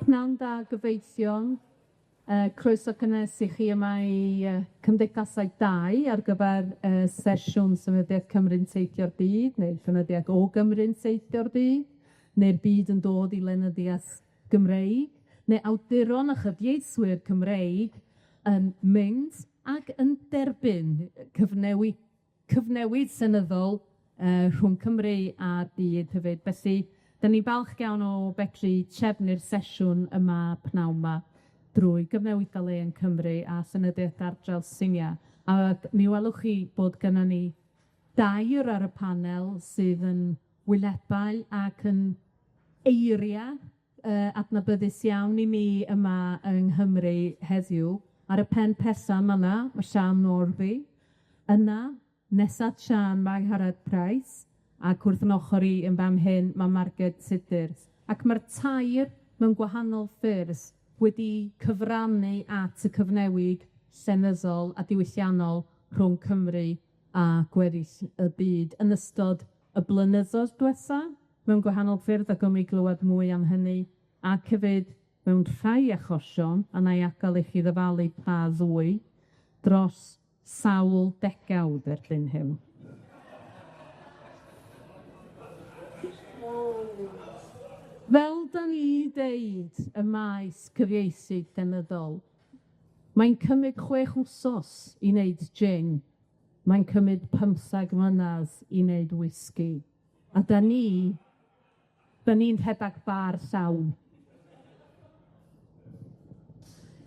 Pnawn da gyfeillion, croeso cynnes i chi yma i Cymdeithasau 2 ar gyfer sesiwn Llenyddiaeth Cymru'n teithio'r byd, neu Llenyddiaeth o Gymru'n teithio'r byd, neu'r byd yn dod i Llenyddiaeth Gymreig, neu awduron a chyfieithwyr Cymreig yn mynd ac yn derbyn cyfnewid seneddol rhwng Cymru a'r byd hefyd. Felly, da ni falch iawn o felly trefnu'r sesiwn yma pnawn 'ma drwy Cyfnewidfa Lên Cymru a Llenyddiaeth ar draws Ffiniau. A mi welwch chi bod gynnon ni dair ar y panel sydd yn wyledau ac yn eiria adnabyddus iawn i ni yma yng Nghymru heddiw. Ar y pen pesa yma, mae Sian Northey. Yna, nesa Sian, mae Angharad ac wrth yn ochr i yn fam hyn, mae Marged Tudur. Ac mae'r tair mewn gwahanol ffyrdd wedi cyfrannu at y cyfnewid llenyddol a diwylliannol rhwng Cymru a gweddill y byd yn ystod y blynyddoedd diwetha, mewn gwahanol ffyrdd, ac mi glywed mwy am hynny, ac hefyd mewn rhai achosion, a na i adael i chi ddyfalu pa ddwy, dros sawl degawd erbyn hyn. Fel da ni deud y maes cyfieithu llenyddol, mae'n cymryd 6 wsos i wneud gin, mae'n cymryd 15 mlynedd i wneud whisky. A da ni'n rhedeg bar llawn.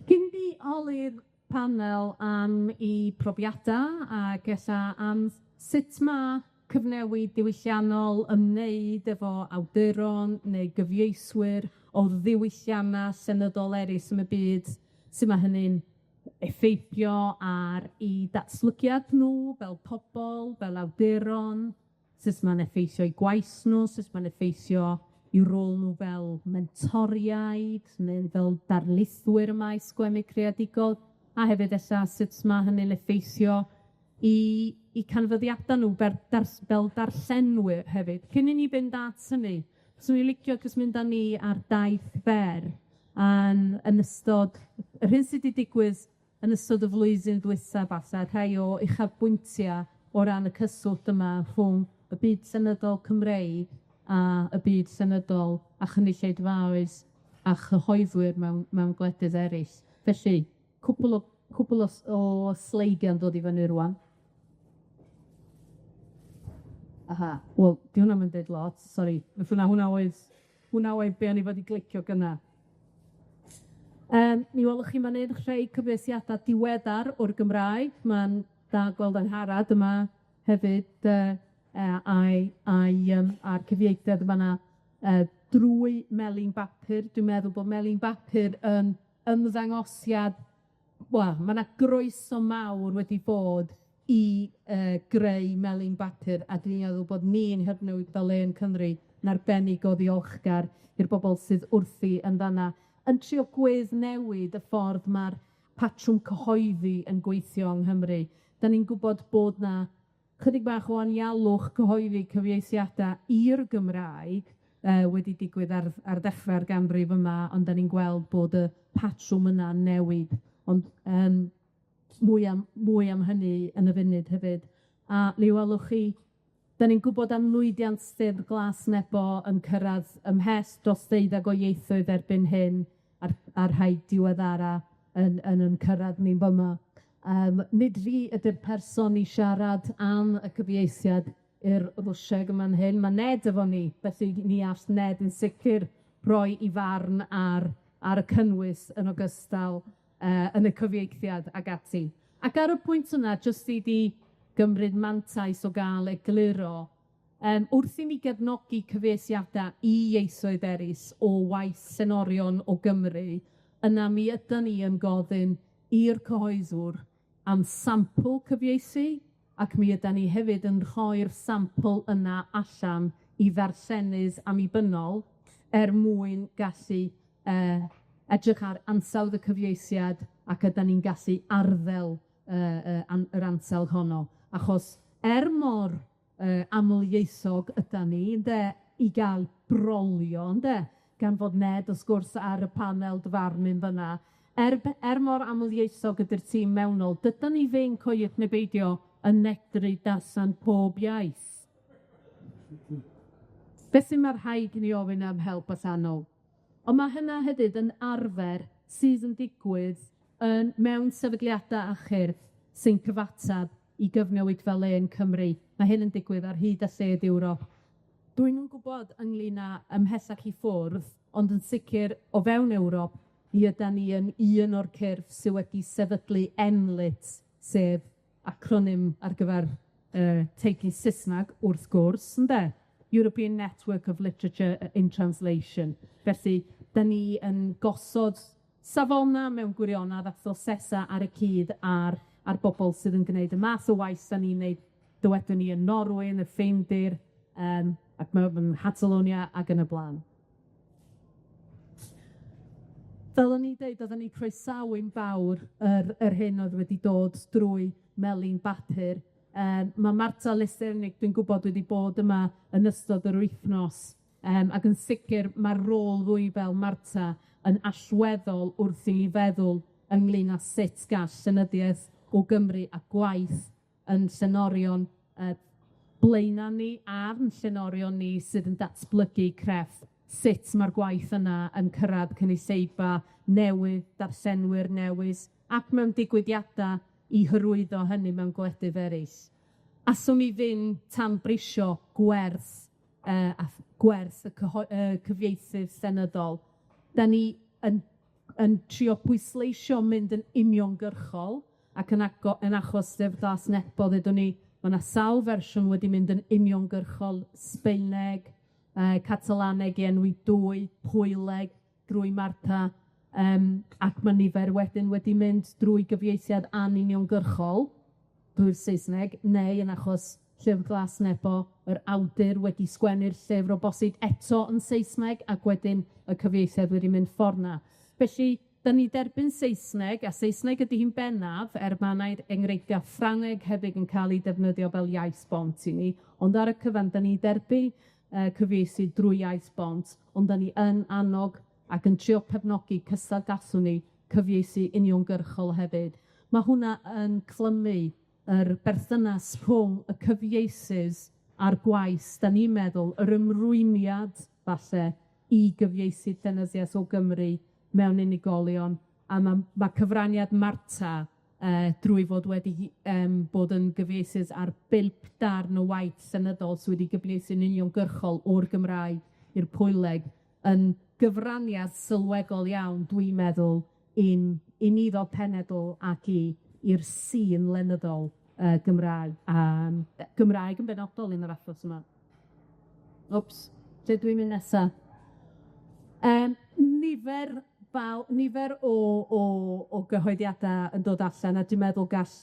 Cyn fi holi'r panel am 'u profiadau ac ella am sut ma' cyfnewid diwylliannol ymwneud efo awduron neu gyfieithwyr o ddiwylliannau seneddol eraill yn y byd, sut ma' hynny'n effeithio ar 'u datblygiad nhw fel pobol, fel awduron, sut ma'n effeithio 'u gwaith nhw, sut ma'n effeithio i'w rôl nhw fel mentoriaid, neu fel darlithwyr y maes gwenu creadigol, a hefyd ella sut ma' hynny'n effeithio i canfyddiadau nhw fel darllenwyr hefyd. Cyn i ni fynd at hynny, swn i'n licio jyst mynd â ni ar daith fer yn ystod yr hyn sydd wedi digwydd yn ystod y flwyddyn dwytha falle, rhai o uchafbwyntiau o ran y cyswllt yma rhwng y byd seneddol Cymreig a y byd seneddol a chynulleidfaoedd a chyhoeddwyr mewn gwledydd eraill. Felly, cwbl o sleidiau'n dod i fyny rŵan. Aha, wel, di hwnna'n mynd deud lot, sori. Hwnna oedd be o'n i fod i glicio gyna. Mi welwch chi ma'n neud rhai cyfieithiadau diweddar o'r Gymraeg. Ma'n da gweld Angharad yma hefyd a'r cyfieithiad yma drwy melyn bapur. Dwi'n meddwl bod melyn bapur yn ymddangosiad, wel, ma' 'na groeso mawr wedi bod i greu melyn bapur, a dwi'n meddwl bod ni'n Cyfnewidfa Lên Cymru yn arbennig o ddiolchgar i'r bobol sydd wrthi yn fanna, yn trio gweddnewid y ffordd ma'r patrwm cyhoeddi yn gweithio yng Nghymru. Da ni'n gwybod bod 'na chydig bach o anialwch cyhoeddi cyfieithiadau i'r Gymraeg wedi digwydd ar ddechrau'r ganrif yma, ond da ni'n gweld bod y patrwm yna'n newid. Ond mwy am hynny yn y funud hefyd. A mi welwch chi, da ni'n gwybod am lwyddiant Steddfod Glas Nebo yn cyrraedd ymhell dros 12 o ieithoedd erbyn hyn, a'r rhai diweddara yn cyrraedd ni fyma. Nid fi ydy'r person i siarad am y cyfieithiad i'r Rwsieg yma'n hyn. Mae Ned efo ni, felly ni all Ned yn sicr roi 'i farn ar y cynnwys yn ogystal yn y cyfieithiad ag ati. Ac ar y pwynt yna, jyst i di gymryd mantais o gael egluro, wrth i ni gefnogi cyfieithiadau i ieithoedd eraill o waith senorion o Gymru, yna mi ydyn ni yn gofyn i'r cyhoeddwr am sampl cyfieithu, ac mi ydyn ni hefyd yn rhoi'r sampl yna allan i ddarllenydd annibynnol mwyn gallu edrych ar ansawdd y cyfieithiad, ac ydyn ni'n gallu arddel yr ansawdd honno. Achos mor amlieithog ydyn ni, ynde, i gael brolio, ynde, gan fod Ned, wrth gwrs, ar y panel dyfarnyn fyna. Mor amlieithog ydy'r tîm mewnol, dydan ni fe'n coeth neu beidio yn medru darllen pob iaith. Beth sy'n ma'r rhaid i ni ofyn am help allanol? Ond mae hynna hefyd yn arfer sydd yn digwydd mewn sefydliadau achur sy'n cyfatab i Cyfnewidfa Lên Cymru. Mae hyn yn digwydd ar hyd a lled Ewrop. Dwi'n yn gwybod ynglyn â ymhellach i ffwrdd, ond yn sicr o fewn Ewrop, mi ydan ni yn un o'r cyrff sydd wedi sefydlu ENLIT, sef acronym ar gyfer teitl Saesneg, wrth gwrs, ynde? European Network of Literature in Translation. Felly, da ni yn gosod safona mewn gwirionedd a throsesa ar y cyd ar bobl sydd yn gwneud y math o waith da ni'n neud, dywedwn ni yn Norwy, yn y Ffeindir, ac mewn Hatalonia ac yn y blaen. Fel o'n i dweud, oedden ni croesawu'n fawr yr hyn oedd wedi dod drwy melyn bapur. Mae Marta Lysternig, dwi'n gwybod, wedi bod yma yn ystod yr wythnos, ac yn sicr mae'r rôl fwy fel Marta yn allweddol wrth i ni feddwl ynglyn â sut gall llenyddiaeth o Gymru a gwaith yn llenorion blaena ni a'r llenorion ni sydd yn datblygu crefft, sut mae'r gwaith yna yn cyrraedd cynulleidfa newydd, darllenwyr newydd, ac mewn digwyddiadau i hyrwyddo hynny mewn gwledydd eraill. Allwn ni fynd tan brisio gwerth y cyfieithydd seneddol. Da ni yn trio pwysleisio mynd yn uniongyrchol, ac yn achos Deddflas Netbo, ddedwn ni, mae yna sawl fersiwn wedi mynd yn uniongyrchol, Sbaeneg, Catalaneg i enwi dwy, Pwyleg drwy Marta, ac mae nifer wedyn wedi mynd drwy gyfieithiad anuniongyrchol drwy'r Saesneg, neu yn achos Llyfr Glas Nebo, yr awdur wedi sgwennu'r llyfr o bosib eto yn Saesneg, ac wedyn y cyfieithiad wedi mynd ffordd 'na. Felly, da ni derbyn Saesneg, a Saesneg ydy hi'n bennaf, mae yna enghreifftiau Ffrangeg hefyd yn cael ei defnyddio fel iaith bont i ni, ond ar y cyfan, da ni derbyn cyfieithu drwy iaith bont, ond da ni yn annog ac yn trio pefnogi cystad gallwn ni cyfieithu uniongyrchol hefyd. Mae hwnna yn clymu yr berthynas rhwng y cyfieithydd a'r gwaith, da ni'n meddwl, yr ymrwymiad, falle, i gyfieithu llenyddiaeth o Gymru mewn unigolion, a mae cyfraniad Marta drwy fod wedi bod yn gyfieithydd ar 5 darn o waith llenyddol sydd wedi gyfieithu'n uniongyrchol o'r Gymraeg i'r Pwyleg, yn gyfraniad sylwegol iawn, dwi'n meddwl, i ni fel cenedl ac i'r sîn lenyddol Gymraeg, Gymraeg yn benodol yn yr achos yma. Ops, lle dwi'n mynd nesa? Nifer o gyhoeddiadau yn dod allan, a dwi'n meddwl gall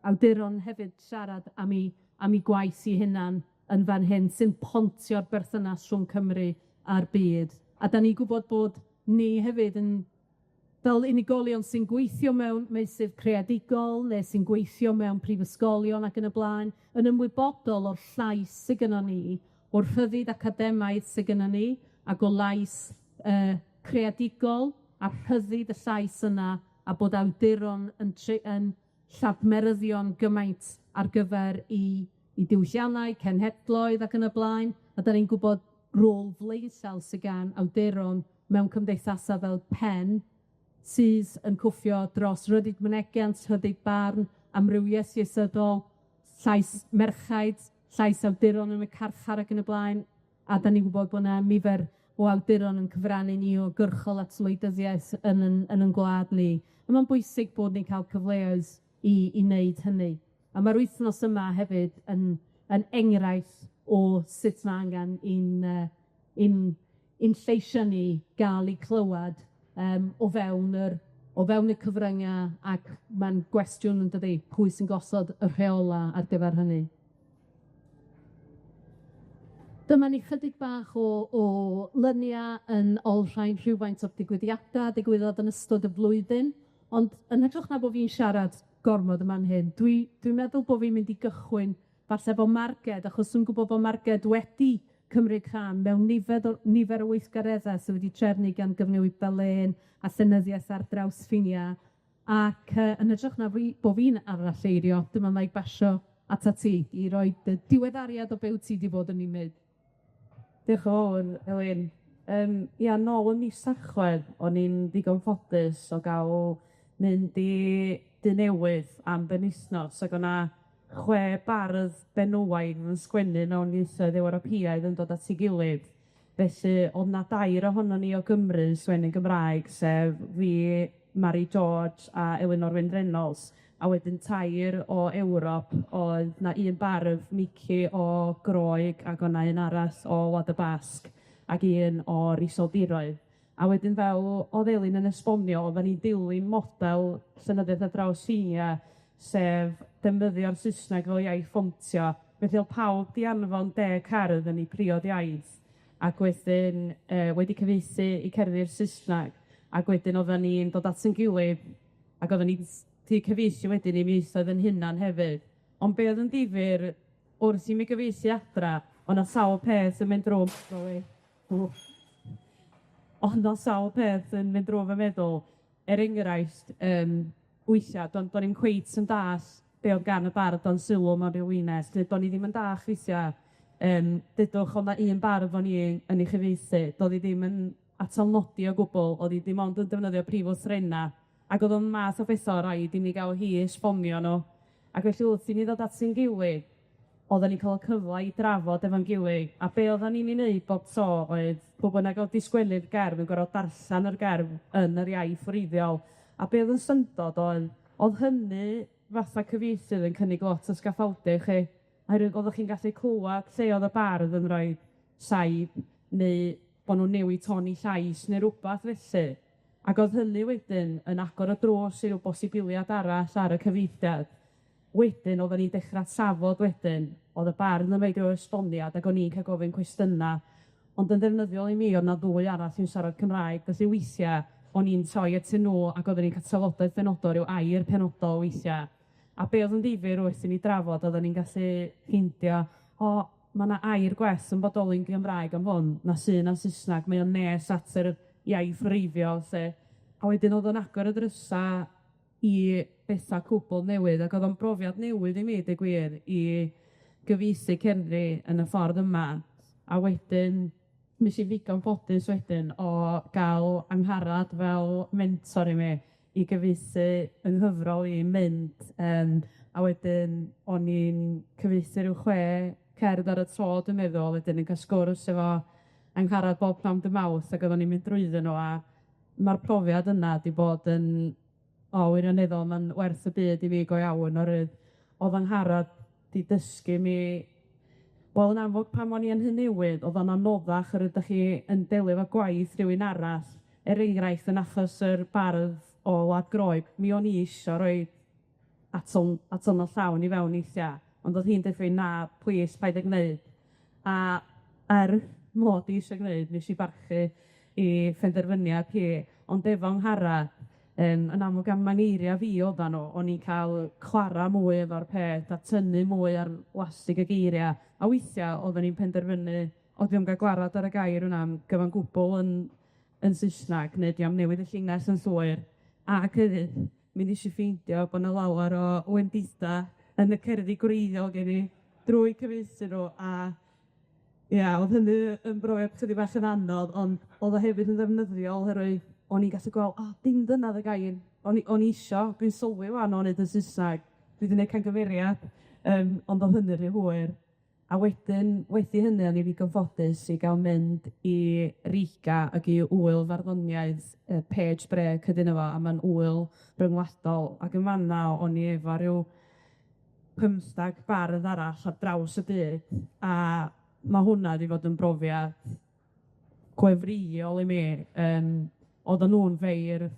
awduron hefyd siarad am eu gwaith eu hunan yn fan hyn, sy'n pontio'r berthynas rhwng Cymru a'r byd. A da ni'n gwybod bod ni hefyd fel unigolion sy'n gweithio mewn meysydd creadigol, neu sy'n gweithio mewn prifysgolion ac yn y blaen, yn ymwybodol o'r llais sydd gynnon ni, o'r rhyddid academaidd sydd gynnon ni, ac o lais creadigol a rhyddid y llais yna, a bod awduron yn llafmeryddion gymaint ar gyfer i diwylliannau, cenhedloedd ac yn y blaen, a da ni'n gwybod rôl fleisel sydd gan awduron mewn cymdeithasau fel Pen, sydd yn cwffio dros ryddid mynegiant, ryddid barn, amrywiaeth ieithyddol, llais merchaid, llais awduron yn y carchar ac yn y blaen, a da ni'n gwybod bod yna nifer o awduron yn cyfrannu ni o gyrchol at wleidyddiaeth yn yn gwlad ni. A mae'n bwysig bod ni'n cael cyfleoedd i wneud hynny. A mae'r wythnos yma hefyd yn enghraifft o sut mae angen i'n lleisio ni gael eu clywed o fewn y cyfryngau, ac mae'n gwestiwn yn dydi, pwy sy'n gosod y rheola ar gyfer hynny. Dyma ni chydig bach o lyniau yn olrhain rhywfaint o'r digwyddiadau digwyddodd yn ystod y flwyddyn, ond yn hytrach na bod fi'n siarad gormod yma'n hyn, dwi'n meddwl bod fi'n mynd i gychwyn falle fo Marged, achos dwi'n gwybod bod Marged wedi cymryd rhan mewn nifer o weithgareddau sydd wedi trefnu gan Cyfnewidfa Lên a Llenyddiaeth ar draws Ffiniau. Ac yn ytrach na bo fi'n aralleirio, dyma mai basio ata ti i roi dy diweddariad o be wyt ti wedi bod yn 'i wneud. Diolch yn fawr, Elin. Ia, nôl yn mis Tachwedd, o'n i'n ddigon ffodus o gael mynd i dyn newydd am benwythnos, ac o'na 6 bardd benywaidd yn sgwennu mewn ieithoedd Ewropeaidd yn dod at ei gilydd. Felly, o'dd 'na 2 ohonon ni o Gymru yn sgwennu Gymraeg, sef fi, Mari George a Elin Haf Reynolds, a wedyn 2 o Ewrop, oedd 'na 1 bardd Mici o Groeg, ac o'na un arall o Wlad y Basg, ac 1 o'r Iseldiroedd. A wedyn fel o'dd Elin yn esbonio, oddan ni'n dilyn model llenyddiaeth ar draws Ffiniau, sef defnyddio'r Saesneg fel iaith ffontio. Felly o'dd pawb 'di anfon 10 cerdd yn 'u priod iaith, ac wedyn wedi cyfieithu i cerddi'r Saesneg, ac wedyn oddan ni'n dod at 'yn gilydd, ac oddan ni'n cyfieithu wedyn i mi ieithoedd yn hunan hefyd. Ond be' o'dd yn difyr, wrth i mi gyfieithu adra, o' 'na sawl peth yn mynd drwm. Ond o sawl peth yn mynd drwm fy meddwl. Enghraifft, weithia' do'n ni'm cweit yn dall be' o'dd gan y bardd o'n sylw mewn ryw wines. Do'n i ddim yn dall weithia', dydwch o'dd 'na 1 bardd o'n i yn ei chyfieithu. Do'dd i ddim yn atalnodi o gwbwl, o'dd i dim ond yn defnyddio prif lythrena, ac o'dd o'n math o betha raid i ni ga'l hi esbonio nw. Ac felly wrth i ni ddod at ein gilydd, oddan ni'n cael y cyfle i drafod efo'n gilydd, a be' oddan ni'n 'i neud bob tro oedd pw bynnag o'dd 'di sgwennu'r gerdd yn gor'o' darllan yr gerdd yn yr iaith wreiddiol. A be' o'dd yn syndod oedd hynny fatha cyfieithydd yn cynnig lot o sgaffaldu chi, oherwydd oddach chi'n gallu clwad lle o'dd y bardd yn rhoi saib, neu bo' nw'n newid tôn 'i llais neu rwbath felly. Ac oedd hynny wedyn yn agor y drws i ryw bosibiliad arall ar y cyfieithiad. Wedyn oddan ni'n dechra trafod wedyn, o'dd y bardd yn roid ryw esboniad ac o'n i'n ca'l gofyn cwestiyna. Ond yn ddefnyddiol i mi, o'dd 'na 2 arall yn siarad Cymraeg, felly weithia' o'n i'n troi atyn nw ac oddan ni'n ca'l trafodaeth benodol, ryw air penodol weithia'. A be' o'dd yn ddifyr wrth i ni drafod, oddan ni'n gallu ffeindio, ma' 'na air gwell yn bodoli'n Gymraeg am hwn na sy na'n Sysnag, mae o'n nes at yr iaith wreiddiol, lle. A wedyn o'dd o'n agor y drysa i betha cwbwl newydd, ac o'dd o'n brofiad newydd i mi, deu gwir, i gyfieithu cerddi yn y ffordd yma. A wedyn, mes i ddigon ffodus wedyn o ga'l Angharad fel mentor i mi i gyfieithu yng nghyfrol i mynd, a wedyn o'n i'n cyfieithu ryw 6 cerdd ar y tro, dwi'n meddwl, wedyn yn ca'l sgwrs efo Angharad bob pnawn dy Mawrth, ac oddwn i'n mynd drwyddyn nhw, a ma'r profiad yna 'di bod yn wirioneddol, ma'n werth y byd i fi go iawn, oherwydd o'dd Angharad 'di dysgu mi, wel, yn amlwg pan o'n i yn Hynnewydd, o'dd o'n anoddach yr ydych chi yn delio efo gwaith rhywun arall. Enghraifft, yn achos yr bardd o Wlad Groeg, mi o'n i isio roi atol llawn i fewn weithia', ond o'dd hi'n deud na, plis, paid â gneud. A mod i isio gneud, nes i barchu i phenderfyniad hi, ond efo Angharad, yn amlwg am maneiria fi oddan nhw, o'n i'n cael chwara mwy efo'r peth, a tynnu mwy ar lastig y geiria', a weithia' oedden ni'n penderfynu, o diom ga'l gwarad ar y gair hwnna'n gyfan gwbwl yn Saesnag, neu diom newid y llinell yn llwyr. Ac hefyd, mi nes i ffeindio bo' 'na lawer o wenditha yn y cerddi gwreiddiol gen i drwy cyfieithu nhw, a ia, o'dd hynny yn brofiad chydig bach yn anodd, ond o'dd o hefyd yn ddefnyddiol, oherwydd o'n i'n gallu gweld, dim dyna y gair. O'n i isio, dwi'n sylwi wan o'n neud yn Saesnag, dwi 'di neud camgymeriad, ond o'dd hynny rhy hwyr. A wedyn, wedi hynny, o'n i ddigon ffodus i ga'l mynd i Riga ac i wyl farddoniaeth Page Break ydyn efo, a ma'n wyl rhyngwladol, ac yn fanna o'n i efo ryw 15 bardd arall ar draws y byd, a ma' hwnna 'di fod yn brofiad gwefriol i mi. Oddan nhw'n feir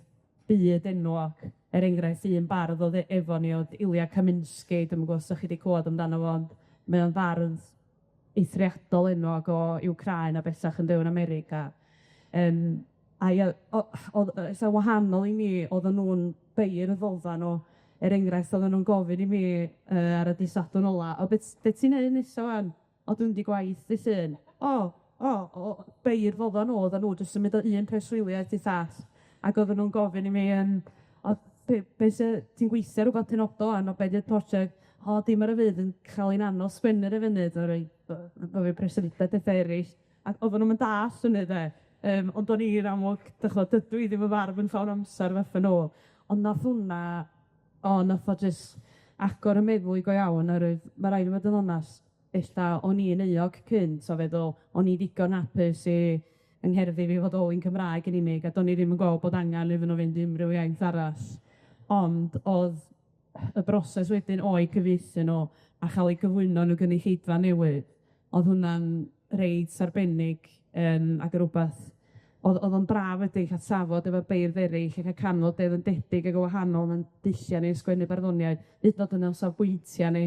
byd enwog. Enghraifft, un bardd o'dd efo ni o'dd Ilya Kaminski, dwi'm yn gwybod os 'dach chi 'di clwad amdano fo, ond mae o'n fardd eithriadol enwog o Wcrain a bellach yn byw yn America. A ia, o'dd eitha wahanol i mi, oddan nhw'n beirdd oeddan nhw. Enghraifft, oddan nhw'n gofyn i mi ar y dydd Sadwrn ola, be' ti'n neud nesa wan? O, dwi'n 'di gwaith dydd Llun. beir fodda nhw, oedden nhw jyst yn mynd o un preswyliaeth i llall. Ac oedden nhw'n gofyn i mi be se ti'n gweithio rhywbeth penodol o be di'r prosiect? Dim ar y fydd yn cael ein annog sgwennu'r y funud o roi bo fi presenoldeb beth eraill. Ac oedden nhw'n das hynny de. Ond o'n i'n amlwg, dydw i ddim yn farf yn llawn amser fatha nhw. Ond nath hwnna, nath o jyst agor y meddwl i go iawn, mae rhaid i fod yn onast, ella o'n i'n euog cynt, o feddwl, o'n i ddigon hapus i yng fi fod o'n Cymraeg yn unig, a do'n i ddim yn gweld bod angen iddyn nhw fynd i unrhyw iaith arall. Ond oedd y broses wedyn o'i cyfieithu nhw a chael eu cyflwyno nhw gynulleidfa newydd, oedd hwnna'n reid arbennig ac yn rhywbeth oedd o'n braf wedi cael safod efo beirdd eraill ac y canfod yn debyg ac yn wahanol yn dulliau ni sgwennu barddoniaeth, hyd yn oed yn o safbwyntiau ni.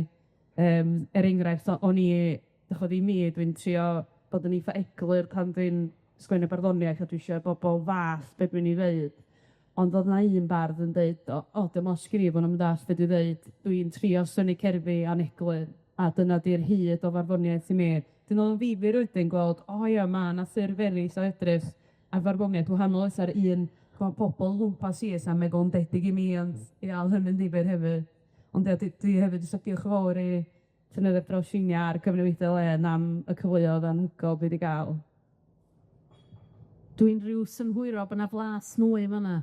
Enghraifft, o'n i, i mi, dwi'n trio bod yn eitha eglur pan dwi'n sgwennu barddoniaeth a dwi eisiau bobl fath be dwi'n ei ddeud. Ond oedd na un bardd yn dweud, dim os gyrru bod nhw'n dall be dwi'n dweud, dwi'n trio sgwennu cerddi aneglur, a dyna di'r hyd o farddoniaeth i mi. Dyn nhw'n ddifur wedyn gweld, ma na ffurf eraill o edrych a farddoniaeth wahanol ar un pobl lwmpas i am meddwl yn debyg i mi, ond hynny'n ddifur hefyd. Ond dwi hefyd eisiau diolch yn fawr i Llenyddiaeth Ffiniau a'r Cyfnewidfa Lên am y cyfleoedd anhygoel fi wedi gael. Dwi'n rhyw synhwyro bod yna flas nwy fyna.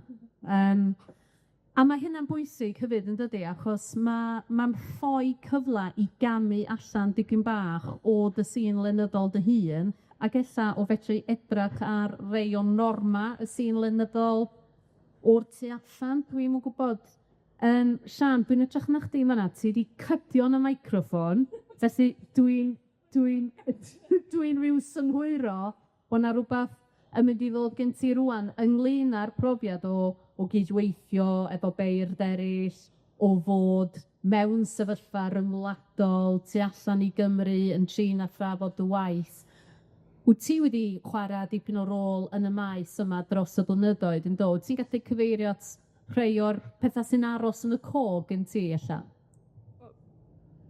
A mae hynna'n bwysig hefyd yn dydi, achos mae'n ffoi cyfle i gamu allan dipyn bach o dy sîn lenyddol dy hun, ac ella o fedru edrych ar rei o norma y sîn lenyddol o'r tu allan, dwi'm yn gwybod. Sian, dwi'n edrych na chdi fyna, ti wedi cydio yn y meicroffon, felly dwi'n rhyw synhwyro bod na rhywbeth yn mynd i ddod gen ti rŵan ynglyn â'r profiad o gydweithio efo beirdd eraill, o fod mewn sefyllfa ryngwladol, tu allan i Gymru yn trin a thrafod dy waith. Wyt ti wedi chwarae dipyn o rôl yn y maes yma dros y blynyddoedd yn dod? Ti'n gallu cyfeirio at rhai o'r pethau sy'n aros yn y cog gen ti, ella?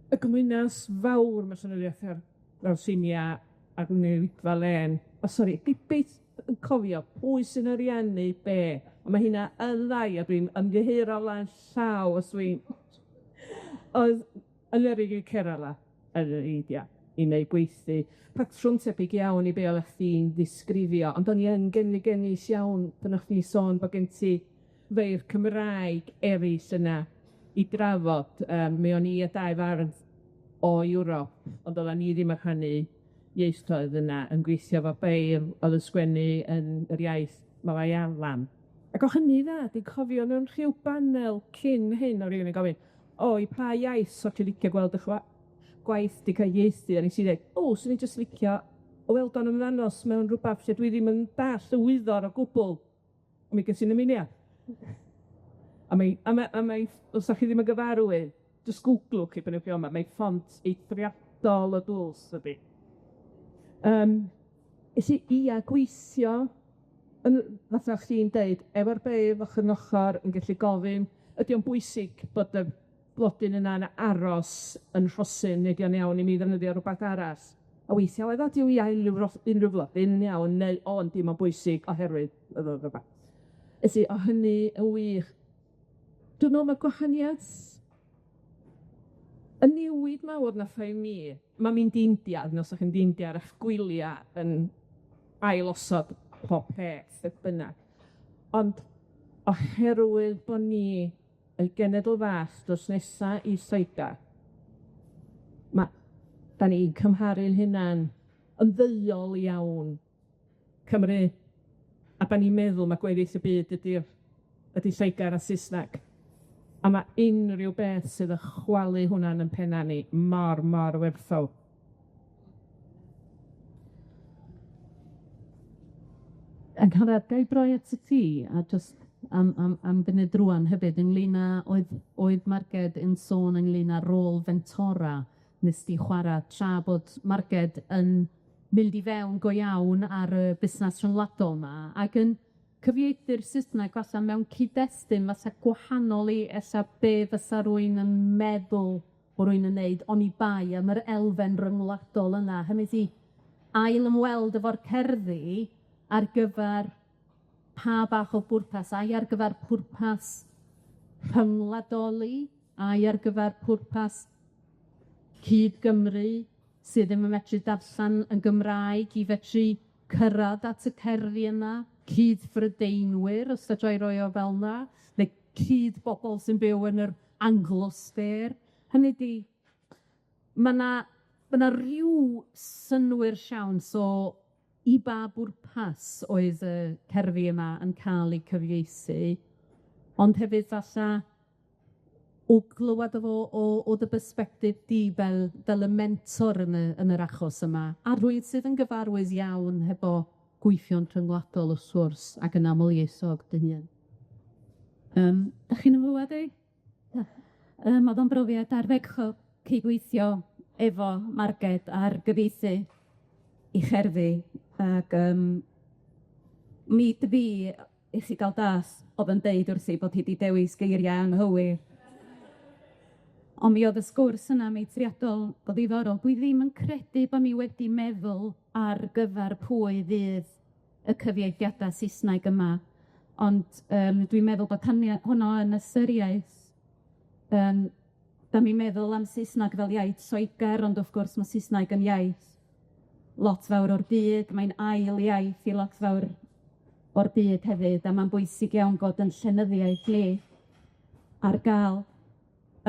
Y gymwynas fawr mae Llenyddiaeth Ffiniau a Llenyddiaeth Lên. Di beth yn cofio pwy sy'n ariannu be. Ond mae hynna yn ddau, a dwi'n ymddiheuro lan llaw os dwi'n... Oedd yn yr ugw Cerala yn yr eidia i wneud gweithio. Patrwm tebyg iawn i be oedd chdi'n ddisgrifio, ond o'n i yn genus iawn, dyna chdi sôn bod gen ti feirdd Cymraeg eraill yna i drafod. Mi o'n i a dau fardd o Ewrop, ond oedden ni ddim yn rhannu ieithoedd yna yn gweithio efo beirdd oedd yn sgwennu yn yr iaith Malayalam. Ac o hynny dda, dwi'n cofio mewn rhyw banel cyn hyn o rywun yn gofyn, i pa iaith so ti'n licio gweld eich gwaith di cael ieithu? A nes i dweud, swn i'n just licio o weld o'n ymddanos mewn rhywbeth lle dwi ddim yn dall y wyddor o gwbl. A mi gyda'n ymunia. A mae, os ydych chi ddim yn gyfarwydd, just googlwch chi pan ywch chi yma, mae ffont eithriadol o dwls ydy. Is i gweithio, fatha chdi'n deud, efo'r beirdd o'ch yn ochr yn gallu gofyn, ydy o'n bwysig bod y blodyn yna'n aros yn rhosyn, neu ydy'n iawn i mi ddefnyddio rhywbeth arall. A weithio, oedd ydy unrhyw flodyn iawn, neu ond dim o'n bwysig oherwydd oedd o'n rhywbeth. O hynny yn wych. Dwi'n meddwl mae gwahaniaeth y newid mawr na ffai mi. Mae mi'n dindia, os ydych chi'n dindia ar eich gwyliau yn ailosod pob peth, beth bynnag. Ond oherwydd bod ni yn genedl fach dros nesa i Lloegr, da ni'n cymharu'n hunan yn ddeuol iawn Cymru. A da ni'n meddwl mae gweddill y byd ydy Lloegr a Saesneg. A mae unrhyw beth sydd yn chwalu hwnna'n yn penna ni mor werthfawr. Angharad, gai broi at y ti, a just am funud rŵan hefyd, ynglyn â oedd Marged yn sôn ynglyn â rôl fentora nes di chwarae, tra bod Marged yn mynd i fewn go iawn ar y busnes rhyngwladol yma, ac yn cyfieithu'r Saesneg falla mewn cyd-destun falla gwahanol i ella be fysa rywun yn meddwl bod rywun yn neud oni bai am yr elfen ryngwladol yna. Hynny ydi, ail ymweld efo'r cerddi ar gyfer pa bach o bwrpas, ai ar gyfer pwrpas rhyngwladoli, ai ar gyfer pwrpas cyd Gymru sydd ddim yn medru darllen yn Gymraeg i fedru cyrradd at y cerddi yna, cyd Brydeinwyr, os ydw i roi o fel yna, neu cyd bobl sy'n byw yn yr anglosffer. Hynny ydi, ma' 'na ryw synnwyr siawns o i ba bwrpas oedd y cerddi yma yn cael eu cyfieithu, ond hefyd falle o glywed o dy bersbectif di fel y mentor yn yr achos yma, a rywun sydd yn gyfarwydd iawn hefo gweithio'n rhyngwladol o sgwrs ac yn amlieithog dy hun. Dach chi'n ymwybod i? Oedd o'n brofiad arfegol cydweithio efo Marged ar gyfieithu i cherddi, ac mi dy fi, i chi gael das, oedd yn deud wrthi bod hi wedi dewis geiriau anghywir. Ond mi oedd y sgwrs yna meitriadol o ddiddorol. Dwi ddim yn credu bod mi wedi meddwl ar gyfer pwy fydd y cyfieithiadau Saesneg yma. Ond dwi'n meddwl bod honno yn ystyriaeth. Da mi'n meddwl am Saesneg fel iaith Lloegr, ond wrth gwrs mae Saesneg yn iaith lot fawr o'r byd. Mae'n ail iaith i lot fawr o'r byd hefyd, a mae'n bwysig iawn bod yn llenyddiaeth ni ar gael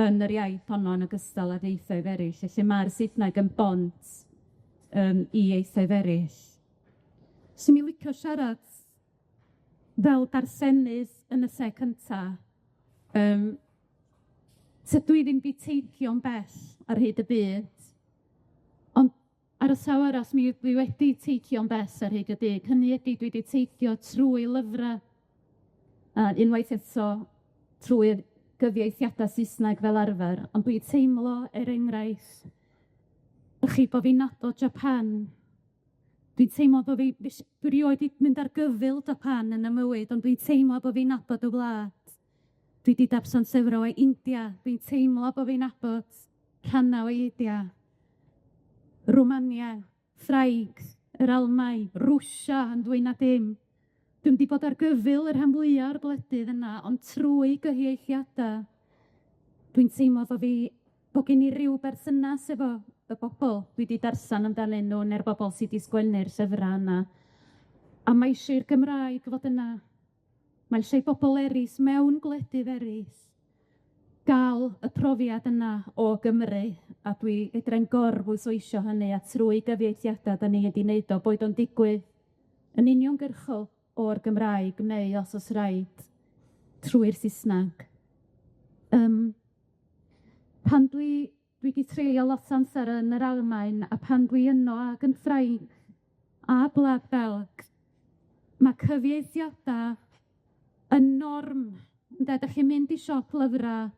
yn yr iaith honno yn ogystal â ieithoedd eraill. Felly mae'r Saesneg yn bont i ieithoedd eraill. So mi licio siarad fel darllenydd yn y lle cynta. So dwi ddim wedi teithio'n bell ar hyd y byd, ond ar y llaw arall mi dwi wedi teithio'n bell ar hyd y byd. Hynny ydi dwi wedi teithio trwy lyfrau, unwaith eto trwy'r gyfieithiadau Saesneg fel arfer, ond dwi'n teimlo, enghraifft, chi bod fi'n nabod Japan. Dwi'n teimlo bod dwi rioed wedi mynd ar gyfyl Japan yn y mywyd, ond dwi'n teimlo bod fi'n nabod y wlad. Dwi wedi darllen llyfr o India. Dwi'n teimlo bod fi'n nabod rhannau o India. Rwmania, Ffrainc, yr Almaen, Rwsia yn dwy na dim. Dwi'n wedi bod ar gyfyl yr rhan fwyaf o'r gwledydd yna, ond trwy gyfieithiadau, dwi'n teimlo bod gen i ryw berthynas efo y bobl dwi wedi darllen amdanyn nhw, neu'r bobl sydd wedi sgwennu'r llyfrau yna. A mae eisiau'r Gymraeg fod yna. Mae eisiau bobl eraill mewn gwledydd eraill gael y profiad yna o Gymru, a dwi edrych gorfwysleisio hynny, a trwy gyfieithiadau da ni wedi wneud o, boed o'n digwydd yn uniongyrchol o'r Gymraeg, neu os oes rhaid trwy'r Saesneg. Pan dwi wedi treulio lot o amser yn yr Almaen, a pan dwi yno ac yn Ffrainc a Gwlad Belg, mae cyfieithiadau yn norm. Ydych chi'n mynd i siop lyfrau,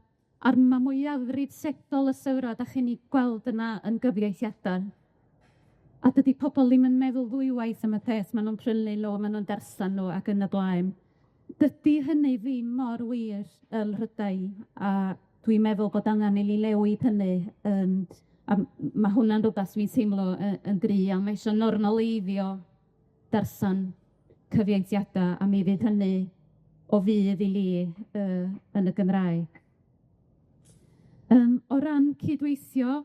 a'r mwyafrif secdol y llyfrau ydych chi'n ei gweld yna yn gyfieithiadau. A dydy pobl ddim yn meddwl ddwywaith am y peth, maen nhw'n prynu nhw, maen nhw'n darllen nhw ac yn y blaen. Dydy hynny ddim mor wir yn Rhydain, a dwi'n meddwl bod angen i ni newid hynny. A mae hwnna'n rhywbeth dwi'n teimlo yn gry, a mae eisiau normaleiddio darllen cyfieithiadau, a mi fydd hynny o fydd i ni yn y Gymraeg. O ran cydweithio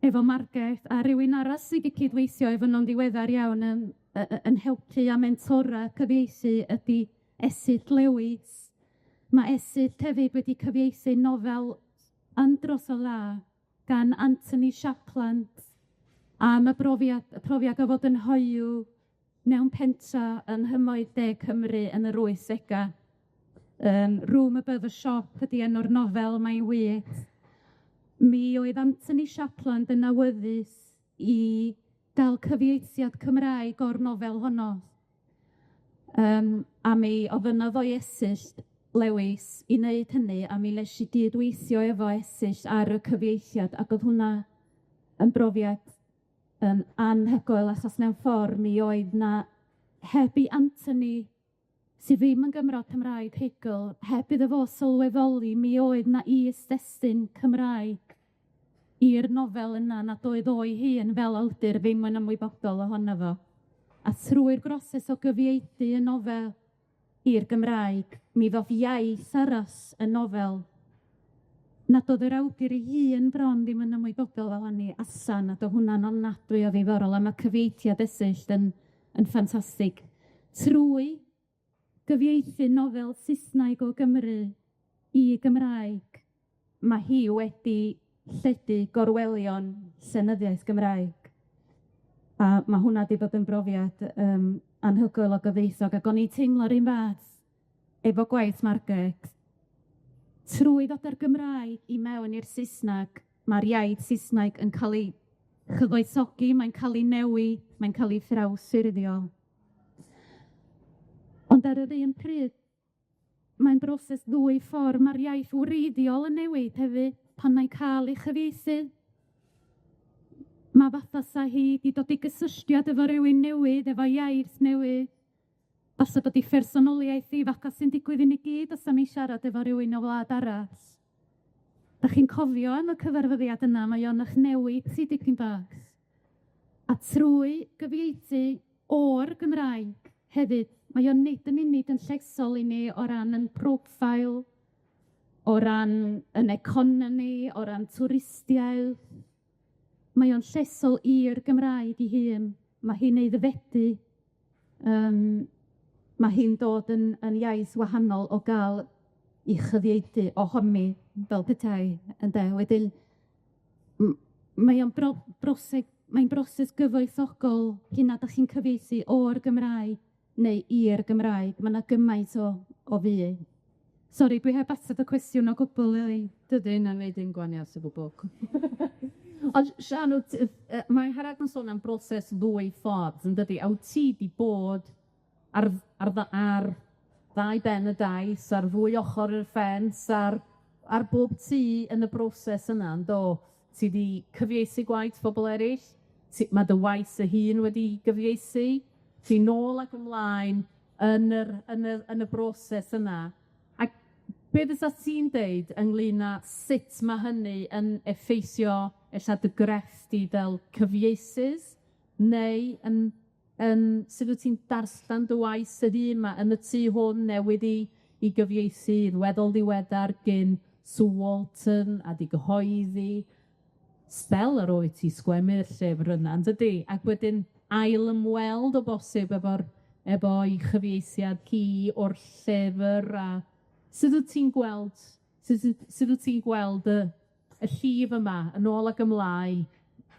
efo Marged a rywun arall sydd wedi cydweithio efo nhw'n ddiweddar iawn yn helpu a mentora cyfieithu ydy Esyll Lewis. Mae Esyll hefyd wedi cyfieithu nofel Andros o La gan Anthony Shapland am y profiad o fod yn hoyw mewn pentra yn Hymoedd De Cymru yn yr 80au. Room Above a Shop ydy enw'r nofel, mae'n wych. Mi oedd Anthony Shapland yn awyddus i gael cyfieithiad Cymraeg o'r nofel honno. A mi ofynnodd o Esyll Lewis i wneud hynny, a mi nes i gydweithio efo Esyll ar y cyfieithiad, ac oedd hwnna yn brofiad anhygoel, achos mewn ffordd mi oedd na, heb i Anthony, sydd ddim yn Gymro Cymraeg heigl, heb iddo fo sylweddoli, mi oedd na is-destun Cymraeg i'r nofel yna nad oedd o'i hun fel awdur ddim yn ymwybodol ohono fo. A trwy'r broses o gyfieithu y nofel i'r Gymraeg, mi ddoth iaith aros y nofel nad oedd yr awdur ei hun bron ddim yn ymwybodol fel hynny allan, nad oedd hwnna'n ofnadwy o ddiddorol, a mae cyfieithiad esyllt yn ffantastig. Trwy gyfieithu nofel Saesneg o Gymru i Gymraeg, mae hi wedi lledu gorwelion llenyddiaeth Gymraeg. A mae hwnna wedi bod yn brofiad anhygoel o gyfoethog, ac o'n i teimlo'r un fath efo gwaith Marged. Trwy ddod â'r Gymraeg i mewn i'r Saesneg, mae'r iaith Saesneg yn cael ei chyfoethogi, mae'n cael ei newid, mae'n cael ei thrawsffurfiol. Ond ar yr un pryd, mae'n broses ddwy ffordd, mae'r iaith wreiddiol yn newid hefyd pan mae'n cael ei chyfieithu. Mae fatha sa hi wedi dod i gysylltiad efo rywun newydd, efo iaith newydd. Fasa bod ei phersonoliaeth hi faca sy'n digwydd i ni gyd os am i siarad efo rywun o wlad arall. Da chi'n cofio yn y cyfarfyddiad yna, mae o'n eich newid sy dipyn bach. A trwy gyfieithu o'r Gymraeg hefyd, mae o'n nid yn unig yn llesol i ni o ran yn profil, o ran yn economi, o ran twristiaeth. Mae o'n llesol i'r Gymraeg ei hun. Mae hi'n ei ddifedu. Mae hi'n dod yn iaith wahanol o gael i chyfieithu, o homi fel petai, ynde. Wedyn, mae'n broses gyfoethogol hynna da chi'n cyfieithu o'r Gymraeg neu i'r Gymraeg. Mae yna gymaint o fu. Sori, dwi heb ateb y cwestiwn o gwbl, Elin. Dydy, na neud un gwaniath o gwbl. Ond Sian, mae Angharad yn sôn am broses ddwy ffordd, yn dydi? Aw ti di bod ar ddau ben y daith, ar ddwy ochr y ffens, ar bob tŷ yn y broses yna, yndo? Ti di cyfieithu gwaith pobl eraill, mae dy waith y hun wedi gyfieithu, ti nôl ac ymlaen yn y broses yna. Ac be fysa ti'n deud ynglyn â sut mae hynny yn effeithio ella dy grefft i fel cyfieithydd, neu sut wyt ti'n darstan dy waith yr un yma yn y tŷ hwn newydd i gyfieithu weddol ddiweddar gyn Sue Walton a di gyhoeddi spel ar oed ti sgwemmu'r llyfr yna, yn dydi? Ac wedyn ail ymweld o bosib efo'i chyfieithiad hi o'r llyfr, a sut wyt ti'n gweld y llif yma yn ôl ac ymlaen,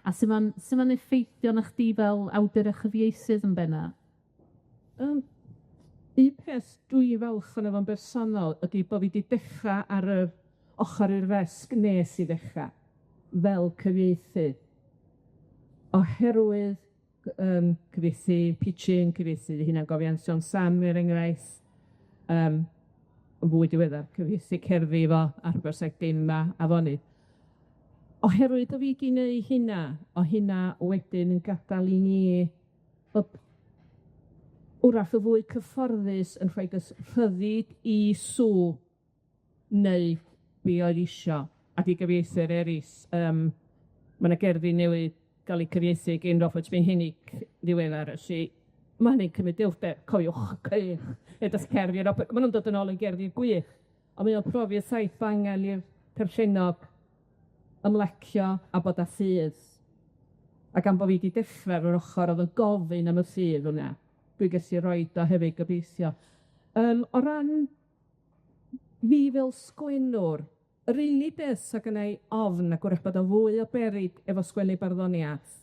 a sut ma'n effeithio na chdi fel awdur a chyfieithydd yn benna? Un peth dwi falch yn efo'n bersonol ydy bod fi wedi dechrau ar y ochr i'r fesg nes i ddechrau fel cyfieithydd. Oherwydd cyfieithu pitching, cyfieithu hunangofiansion Sam, er enghraifft, yn fwy diweddar, cyfieithu cerddi efo Arbor Segdin a Afonydd. Oherwydd o fi gyn ei hynna, o hynna wedyn yn gadael i ni bod wrach y fwy cyfforddus yn rhoi rhyddid i Sue neu be oedd isio, a di gyfieithu'r eraill. Mae yna gerddi newydd gael eu cyfieithu gen Robert Benhinig ddiweddar, felly mae hynny'n cymryd dilfder, coiwch, edrych cerddi Robert. Mae nhw'n dod yn ôl yn gerddi'r gwych, ond mae o'n profiad saith bangen i'r perllenog ymlecio a bod â ffydd. Ac am bod fi wedi dechrau o'r ochr oedd yn gofyn am y ffydd hwnna, dwi'n gallu rhoi o hefyd gobeithio. O ran fi fel sgwennwr, yr unig beth sydd gyda i ofn ac wrach bod o fwy o beryg efo sgwennu barddoniaeth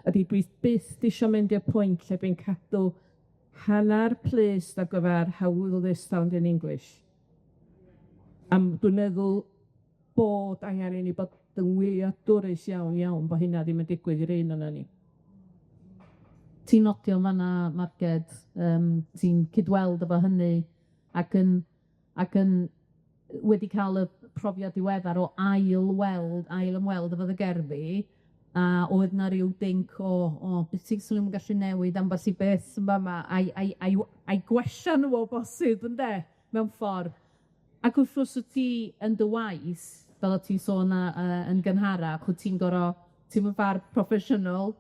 ydy dwi byth isio mynd i'r pwynt lle dwi'n cadw hanner plist ar gyfer how will this sound in English. Dwi'n meddwl bod angen i ni bod yn wyliadwrus iawn bod hynna ddim yn digwydd i'r un yna ni. Ti'n nodio fanna, Marged, ti'n cydweld efo hynny ac yn wedi cael y profiad diweddar o ail ymweld efo dy gerddi, a oedd na ryw dinc beth ti'n sôn yn gallu newid ambell i beth yn fama, a'i gwella nhw o bosib, ynde, mewn ffordd. Ac wrth gwrs wyt ti yn dy waith, fel o ti'n sôn yn gynharach, wyt ti'n ti'n yn far proffesiynol,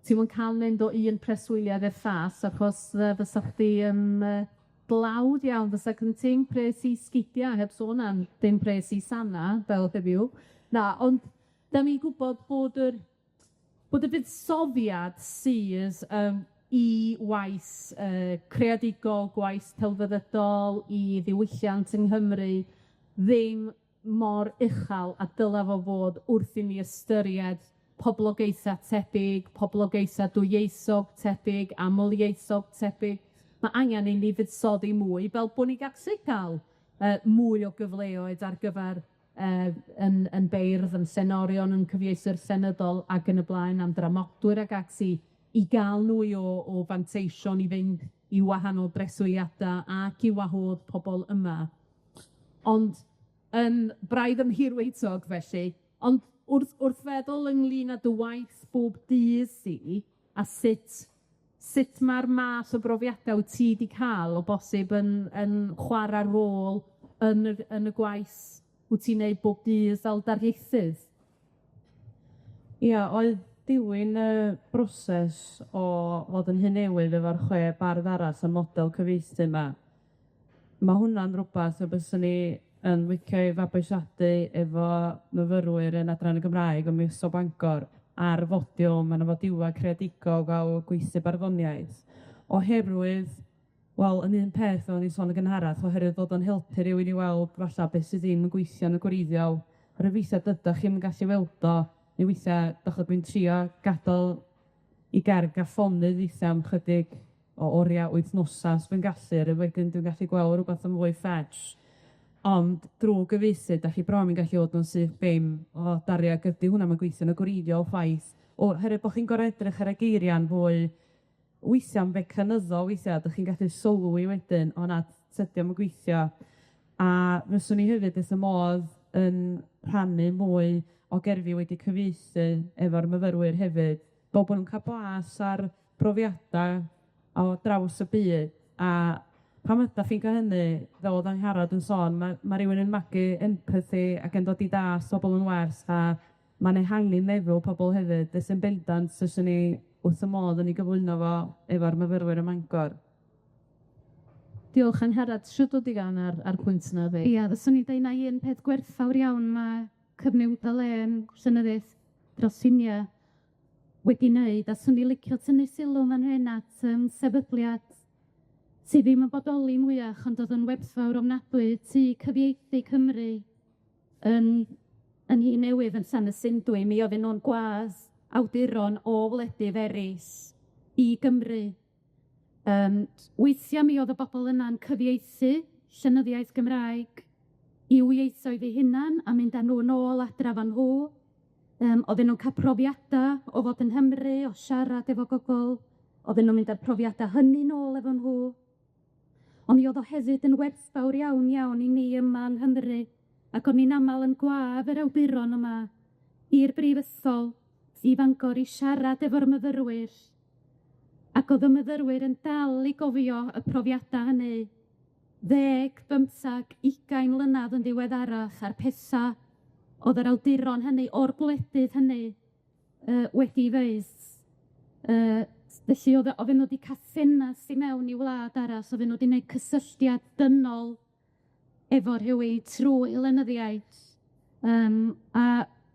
ti'n yn cael mynd o un preswyliad i'r llall, achos fysa chdi yn blawd iawn, fysa gen ti'n pres i sgidia, heb sôn am dim pres i sana, fel heddiw. Na, ond da ni'n gwybod bod y fuddsoddiad sydd i waith creadigol, gwaith celfyddydol, i ddiwylliant yng Nghymru, ddim mor uchel a dylai fo fod wrth i ni ystyried poblogaetha tebyg, poblogaetha dwyieithog tebyg, amlieithog tebyg. Mae angen i ni fuddsoddi mwy, fel bod ni gallu cael mwy o gyfleoedd ar gyfer yn beirdd, yn senorion, yn cyfieithyr seneddol ac yn y blaen, am dramodwyr ag ati, i gael nwy o fanteision i fynd i wahanol breswyliadau ac i wahodd pobol yma. Ond yn braidd ymhirweitog felly, ond wrth feddwl ynglyn â dy waith bob dydd si, a sut mae'r math o brofiadau wyt ti 'di cael o bosib yn chwarae rôl yn y gwaith wyt ti'n neud bob dydd fel darlithydd? Ia, oedd dilyn y broses o fod yn hynewydd efo'r 6 bardd arall y model cyfieithu yma. Ma' hwnna'n rwbath y byswn ni yn licio ei fabwysiadu efo myfyrwyr yn Adran y Gymraeg ym Mhrifysgol Bangor ar fodiwm yn y fodiwau creadigol o gweithlu barddoniaeth. Oherwydd, wel, yn un peth fel o'n i'n sôn yn gynharach, oherwydd fod o'n helpu rywun i weld falla beth sydd ddim yn gweithio yn y gwreiddiol, ar y weithiau dydach chi'n gallu weld o, neu weithiau, dwi'n trio gadael i gerdd a ffonydd weithiau am chydig o oriau wythnosau, os dwi'n gallu, ar y wedyn dwi'n gallu gweld rhywbeth yn fwy ffetch. Ond drwy gyfieithu, da chi bron yn gallu bod yn syth beim o dariau gydy hwnna mae'n gweithio yn y gwreiddiol ffaith. Oherwydd bod chi'n gorau edrych ar y geiriau'n fwy weithio am fecanyddol, weithiau, ydych chi'n gallu sylwi wedyn, o na, tydio am y gweithio. A fyswn ni hefyd wrth y modd yn rhannu mwy o gerfi wedi cyfieithu efo'r myfyrwyr hefyd, fel bod nhw'n cael blas ar brofiadau o draws y byd. A pam ydych chi'n cael hynny, fel oedd Angharad yn sôn, mae rhywun yn magu empathy ac yn dod i das pobl yn wers, a mae'n ehangu meddwl pobl hefyd, ys yn bendant sy'n ni wrth y modd yn ei gyflwyno fo efo'r myfyrwyr ym Mangor. Diolch Angharad, siwt o di gan ar pwynt yna fi. Ia, fyswn i deud na un peth gwerthfawr iawn mae Cyfnewidfa Lên Cymru dros Ffiniau wedi wneud, a swn i licio tynnu sylw fan hyn at sefydliad sydd ddim yn bodoli mwyach, ond oedd yn werthfawr ofnadwy, Tŷ Cyfieithu Cymru yn hi newydd yn Llanysundwy. Mi oedden nhw'n gwadd awduron o wledydd eraill i Gymru. Weithiau mi oedd y bobl yna'n cyfieithu llenyddiaeth Gymraeg i'w ieithoedd eu hunan a mynd â nhw nôl adra fan nhw. Oedden nhw'n cael profiadau o fod yn Hymru, o siarad efo gobl. Oedden nhw'n mynd â'r profiadau hynny nôl efo nhw. Ond mi oedd o hefyd yn werthfawr iawn iawn i ni yma yng Nghymru. Ac o'n i'n aml yn gwaf yr awduron yma i'r brifysgol i Fangor i siarad efo'r myfyrwyr. Ac oedd y myfyrwyr yn dal i gofio y profiadau hynny 10, 15, 20 mlynedd yn ddiweddarach a'r pethau oedd yr awduron hynny o'r gwledydd hynny wedi ddeud. Felly oedden nhw wedi cael ffenast i mewn i wlad arall, oedden nhw wedi gwneud cysylltiad dynol efo rhywun trwy lenyddiaeth. A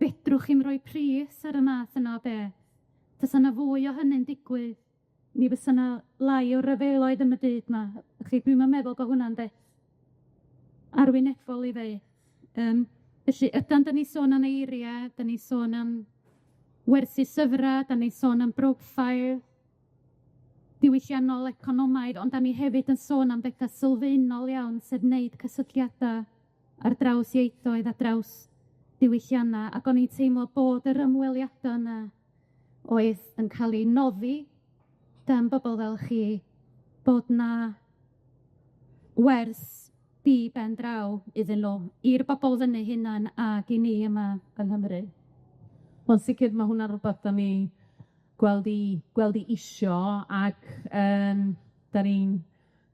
fedrwch chi'n rhoi pris ar y math yna o beth. Fysa yna fwy o hynny'n digwydd, mi fysa yna lai o ryfeloedd yn y byd yma. Dwi'n meddwl bod hwnna'n arwynebol i fe. Felly, ydan, da ni sôn am eiriau, da ni sôn am werthu llyfrau, da ni sôn am profile diwylliannol economaidd, ond da ni hefyd yn sôn am bethau sylfaenol iawn, sef wneud cysylltiadau ar draws ieithoedd a draws diwylliannau. Ac o'n i'n teimlo bod yr ymweliadau yna oedd yn cael ei noddi gan bobl fel chi, bod na wers di ben draw iddyn nhw, i'r bobl fyny hunan ac i ni yma yng Nghymru. Wel, sicr mae hwnna'n rhywbeth da ni gweld i isio, ac da ni'n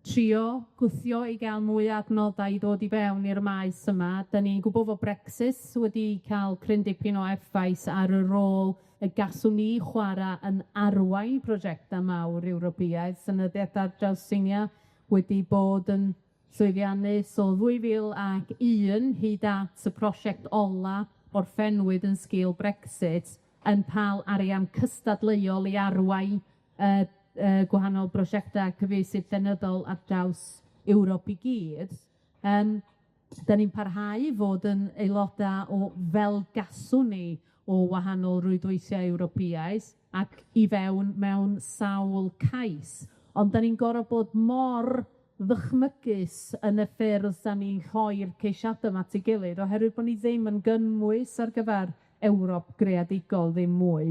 trio gwthio i gael mwy o adnoddau i ddod i fewn i'r maes yma. Da ni'n gwybod fod Brexit wedi cael cryn dipyn o effaith ar y rôl y gallwn ni chwarae yn arwain prosiectau mawr Ewropeaidd. Synyddiad ar draws Ffiniau wedi bod yn llwyddiannus o 2001 hyd at y prosiect ola orffennwyd yn sgil Brexit yn cael arian cystadleuol i arwain gwahanol brosiectau cyfieithu llenyddol ar draws Ewrop i gyd. Da ni'n parhau i fod yn aelodau o fel gallwn ni o wahanol rwydweithiau Ewropeaidd ac i mewn sawl cais. Ond da ni'n gor'o' bod mor ddychmygus yn y ffyrdd da ni'n rhoi'r ceisiadau yma at ei gilydd, oherwydd bod ni ddim yn gynnwys ar gyfer Ewrop greadigol ddim mwy.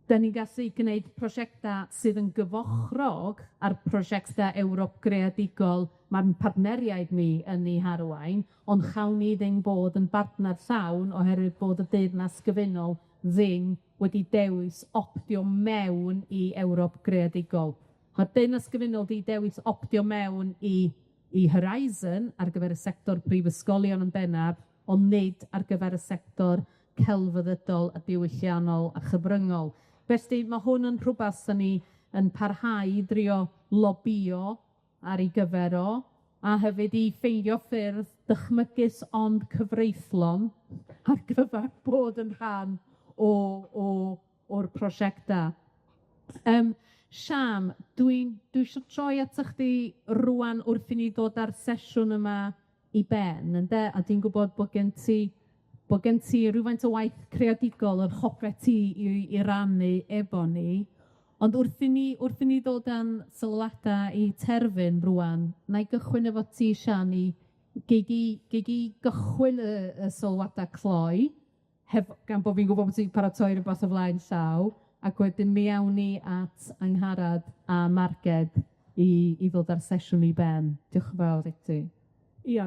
Da ni'n gallu gwneud prosiectau sydd yn gyfochrog ar prosiectau Ewrop greadigol mae'n partneriaid ni yn ei harwain, ond chawn ni ddim bod yn bartner llawn oherwydd bod y Deyrnas Gyfunol ddim wedi dewis optio mewn i Ewrop greadigol. Mae'r Deyrnas Gyfunol wedi dewis optio mewn i Horizon ar gyfer y sector prifysgolion yn bennaf, ond nid ar gyfer y sector celfyddydol a diwylliannol a chyfryngol. Felly mae hwn yn rhywbeth sy'n ni yn parhau i drio lobio ar ei gyfer o, a hefyd i ffeindio ffyrdd dychmygus ond cyfreithlon ar gyfer bod yn rhan o'r prosiectau. Sian, dwi isio troi at chdi rŵan wrth i ni dod ar sesiwn yma i ben, ynde? A dwi'n gwybod bod gen ti rhywfaint o waith creadigol yr hoffet ti i rannu efo ni. Ond wrth i ni ddod â'n sylwadau i terfyn rŵan, na i gychwyn efo ti, Sian, gei di gychwyn y sylwadau cloi, gan bod fi'n gwybod bod ti'n paratoi rhywbeth o flaen llaw, ac wedyn mi awn ni at Angharad a Marged i ddod ar sesiwn i ben. Diolch yn fawr i ti. Ia,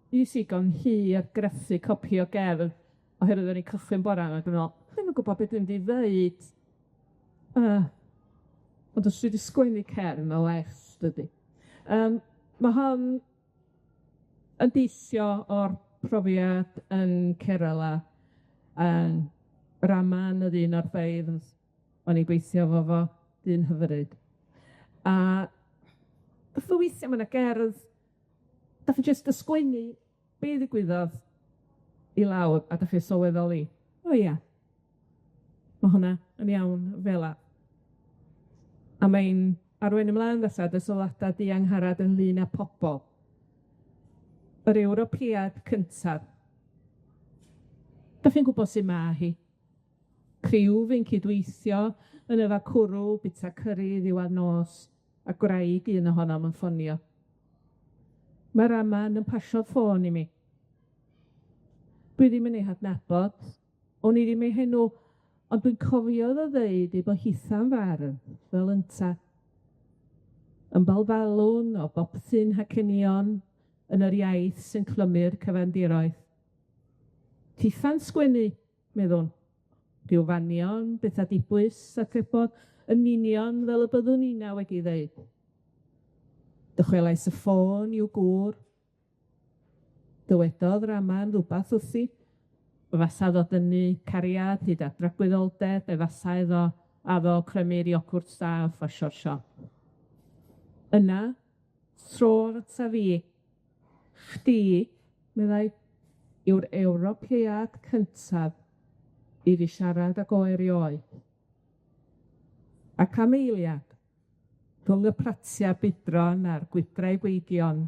fi sigon hi ar graffu copi o gerdd, oherwydd o'n i cychwyn bora, ac yn meddwl, ddim yn gwybod beth dwi'n di ddeud. Ond os dwi wedi sgwennu cerdd, mae'n les, dydy. Mae hon yn deithio o'r profiad yn Kerala, Raman ydy un o'r ffeidd o'n i gweithio fo dyn hyfryd. A fatha weithio mae yna gerdd, dath i jyst ysgwennu be ddigwyddodd i lawr, a dath i sylweddoli, o ia, mae hwnna yn iawn fela. A mae'n arwain ymlaen fatha, dy sylwadau di Angharad yn lun â pobol. Yr Ewropead cyntaf. Dath i'n gwybod sy'n ma hi. Criw fi'n cydweithio yn efo cwrw, bita cyrri, ddiwedd nos, a gwraig un ohonom yn ffonio. Mae Raman yn pasio ffôn i mi. Dwi ddim yn ei hadnabod, o'n i ddim ei henw, ond dwi'n cofio ddo ddeud ei bod hitha'n farn, fel ynta. Yn balfalwn o bopthyn hacenion yn yr iaith sy'n clymu'r cyfandiroedd. Titha'n sgwennu, meddwl, rhyw fanion, betha dibwys a crybod yn union fel y byddwn ni'na wedi ddeud. Dychwelais y ffôn i'w gŵr. Dywedodd Raman rwbath wrthi. Efallai ddod ynu cariad hyd at ragwyddoldeb, efallai addo crymu'r iogwrt staff a siop. Yna, tro'r ata fi, chdi, meddai, yw'r Ewropead cyntaf i fi siarad ag o erioed. Ac am eiliad, rhwng y pratia budron a'r gwydrau gweigion,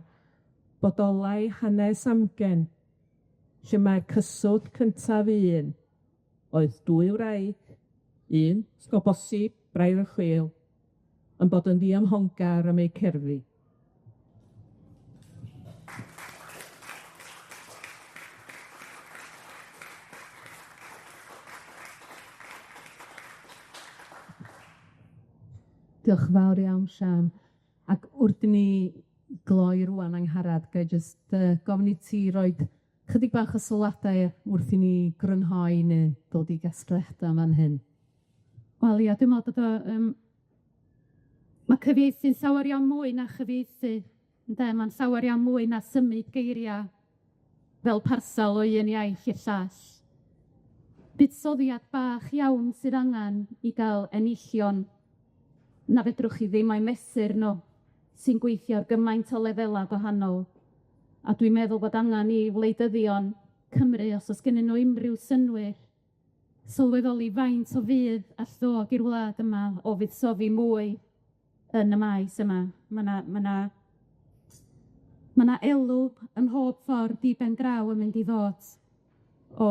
bodolau hanes amgen, lle mae'r cyswllt cyntaf un, oedd 2 wraig, un, sgo bosib, braidd y chwil, yn bod yn ddiamhongar am ei cerddi. Diolch yn fawr iawn, Sian. Ac wrth i ni gloi rŵan Angharad, gai jyst gofyn i ti roed chydig bach o sylwadau wrth i ni grynhoi neu dod i gasgliada fan hyn. Wel ia, dwi'n meddwl bod o Ma' cyfieithu'n llawer iawn mwy na chyfieithu, ynde, ma'n llawer iawn mwy na symud geiria fel parsal o un iaith i'r llall. Buddsoddiad bach iawn sydd angan i gael enillion na fedrwch chi ddim o'i mesur nhw, sy'n gweithio ar gymaint o lefela gwahanol. A dwi'n meddwl bod angan i wleidyddion Cymru, os oes gennyn nhw unrhyw synnwyr, sylweddoli faint o fydd all ddod i'r wlad yma o fuddsoddi mwy yn y maes yma. Ma' 'na elw ym mhob ffordd i ben graw yn mynd i ddod o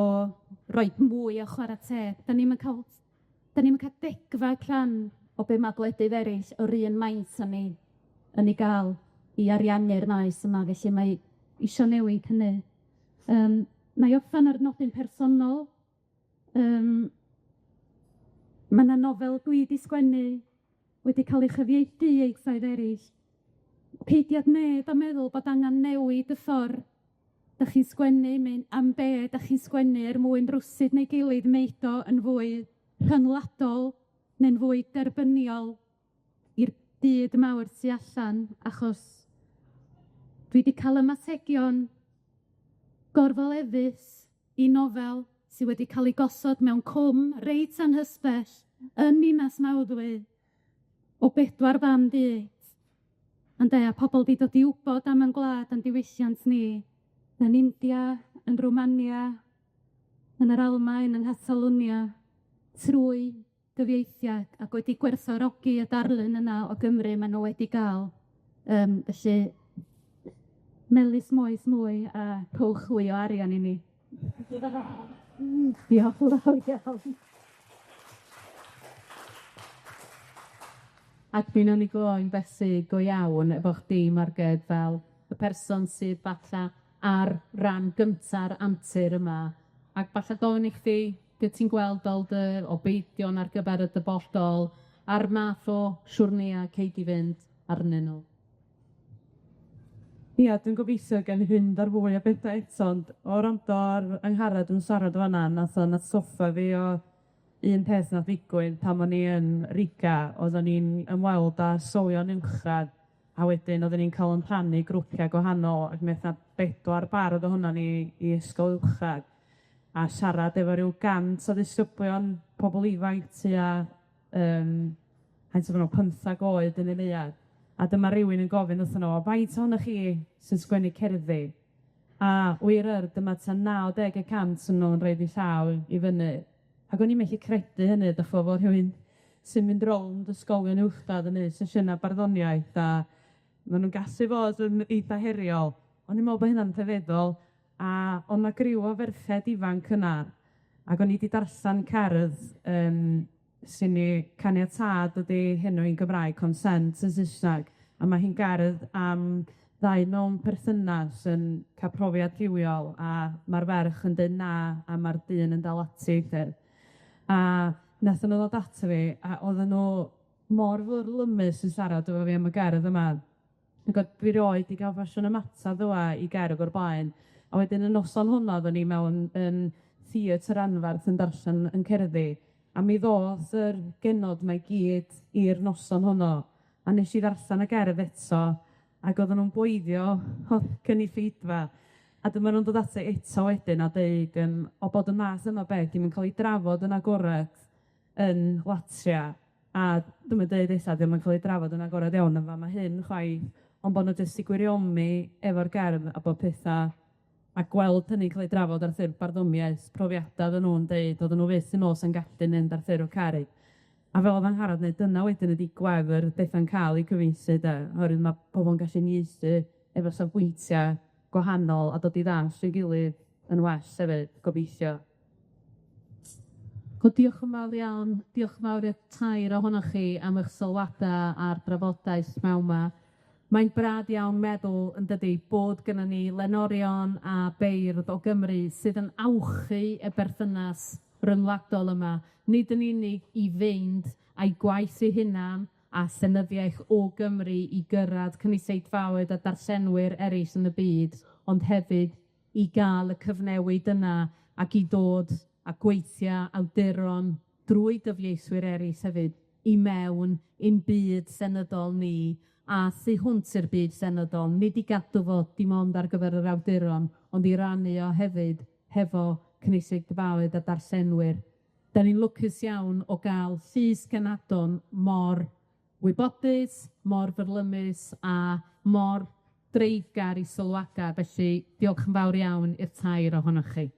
roi mwy o chwara teg. 'Dan ni'm yn ca'l degfed rhan o be' ma' gwledydd eryll o'r un maint â ni yn ei ga'l i ariannu'r maes yma, felly mae isio newid hynny. Nâi orffen ar nodyn personol. Ma' 'na nofel dwi 'di sgwennu wedi ca'l ei chyfieithu i ieithoedd eryll. Peidiad neb a meddwl bod angan newid y ffordd 'dach chi'n sgwennu, am be' 'dach chi'n sgwennu mwyn rwsud neu gilydd neud o yn fwy rhyngwladol neu'n fwy derbyniol i'r byd mawr tu allan, achos dwi 'di ca'l ymategion gorfoleddus i nofel sy wedi ca'l ei gosod mewn cwm reit anhysbell yn Ninas Mawddwy o 4 fan byd. Ynde, a pobol 'di dod i wbod am 'yn gwlad a'n diwylliant ni yn India, yn Rwmania, yn yr Almaen, yng Nghatalwnia, trwy gyfieithiad, ac wedi gwerthfawrogi y darlun yna o Gymru ma' nhw wedi ga'l. Felly, melys moes mwy a rhowch fwy o arian i ni. Diolch yn fawr iawn. Ac mi wnawn ni gloi'n fesu go iawn efo chdi, Marged, fel y person sydd falle ar ran gynta'r antur yma. Ac falle gofyn i chdi, be ti'n gweld fel dy obeidion ar gyfer y dyfodol, a'r math o siwrnia cei di fynd arnyn nhw. Ia, dwi'n gobeithio gen i fynd ar fwy o bethau eto, ond o rando ar Angharad yn siarad fan'na, nath o'n atgoffa fi o un peth nath ddigwydd pan o'n i yn Riga, oeddwn ni'n ymweld â solion uwchradd, a wedyn oeddwn ni'n cael yn rhannu grwpiau gwahanol, ac mi nath 4 barod o hwnna ni i ysgol uwchradd, a siarad efo ryw 100 o ddisgyblion pobol ifanc tua haint o 15 oed yn y neuad. A dyma rywun yn gofyn wrthyn nhw, faint ohonoch chi sy'n sgwennu cerddi? A wir dyma ta 90% yn nhw'n rhaid i llaw i fyny. Ac o'n i'n methu credu hynny, dach fo rhywun sy'n mynd rownd ysgolion uwchradd yn neud sesiyna barddoniaeth, a maen nhw'n gallu fod yn eitha heriol. O'n i'n meddwl bod hynna'n rhyfeddol, a o'n 'na griw o ferched ifanc yna, ac o'n i 'di darllen cerdd sy'n ni caniatâd ydi henw i'n Gymraeg, Consent yn Saesneg, a mae hi'n gerdd am ddau mewn perthynas yn cael profiad rhywiol, a mae'r ferch yn dweud na, a mae'r dyn yn dal ati. A nathon nhw ddod ata fi, a oedden nhw mor fwrlymus yn siarad efo fi am y gerdd yma. Ac dwi rioed i gael ffasiwn ymateb ddywa i gerdd o'r blaen. A wedyn y noson hwnna oedden ni mewn yn theatr anferth yn darllen yn cerddi. A mi ddoth yr genod mae gyd i'r noson honno, a nes i ddarllen y gerdd eto, ac oedden nhw'n boeddio o gynulleidfa. A dyma nhw'n dod ata eto wedyn a deud o bod y math yma beth ddim yn cael ei drafod yn agored yn Latria. A dyma deud eto, ddim yn cael ei drafod yn agored iawn yn fama hyn chwaith, ond bod nhw jyst i gwiriomi efo'r gerdd a bod pethau a gweld hynny'n cael ei drafod ar ffurf barddoniaeth, profiadau oedden nhw'n deud, oedden nhw fyth yn os yn gallu mynd ar ffurf carig. A fel oedd Angharad wneud, dyna wedyn ydi gwefr bethau'n cael ei cyfieithu, oherwydd mae pobl yn gallu unieithu efo safbwyntiau gwahanol a dod i ddangos i'w gilydd yn well hefyd, gobeithio. Diolch yn fawr iawn. Diolch yn fawr i'r 2 ohonoch chi am eich sylwadau a'r drafodaeth mewn yma. Mae'n brad iawn meddwl, yn dydi, bod gynnon ni lenorion a beirdd o Gymru sydd yn awchu y berthynas ryngwladol yma, nid yn unig i fynd a'i gwaith eu hunan a llenyddiaeth o Gymru i gyrradd cynulleidfaoedd a darllenwyr eraill yn y byd, ond hefyd i gael y cyfnewid yna ac i dod a gweithio awduron drwy gyfieithwyr eraill hefyd i mewn i'n byd seneddol ni, a thu hwnt i'r byd seneddol, nid i gadw fo dim ond ar gyfer yr awduron, ond i rannu o hefyd hefo cynulleidfa Gymraeg a darllenwyr. Da ni'n lwcus iawn o gael llys Cenadon mor wybodus, mor fyrlymus a mor dreiggar i sylwada. Felly, diolch yn fawr iawn i'r tair ohonoch chi.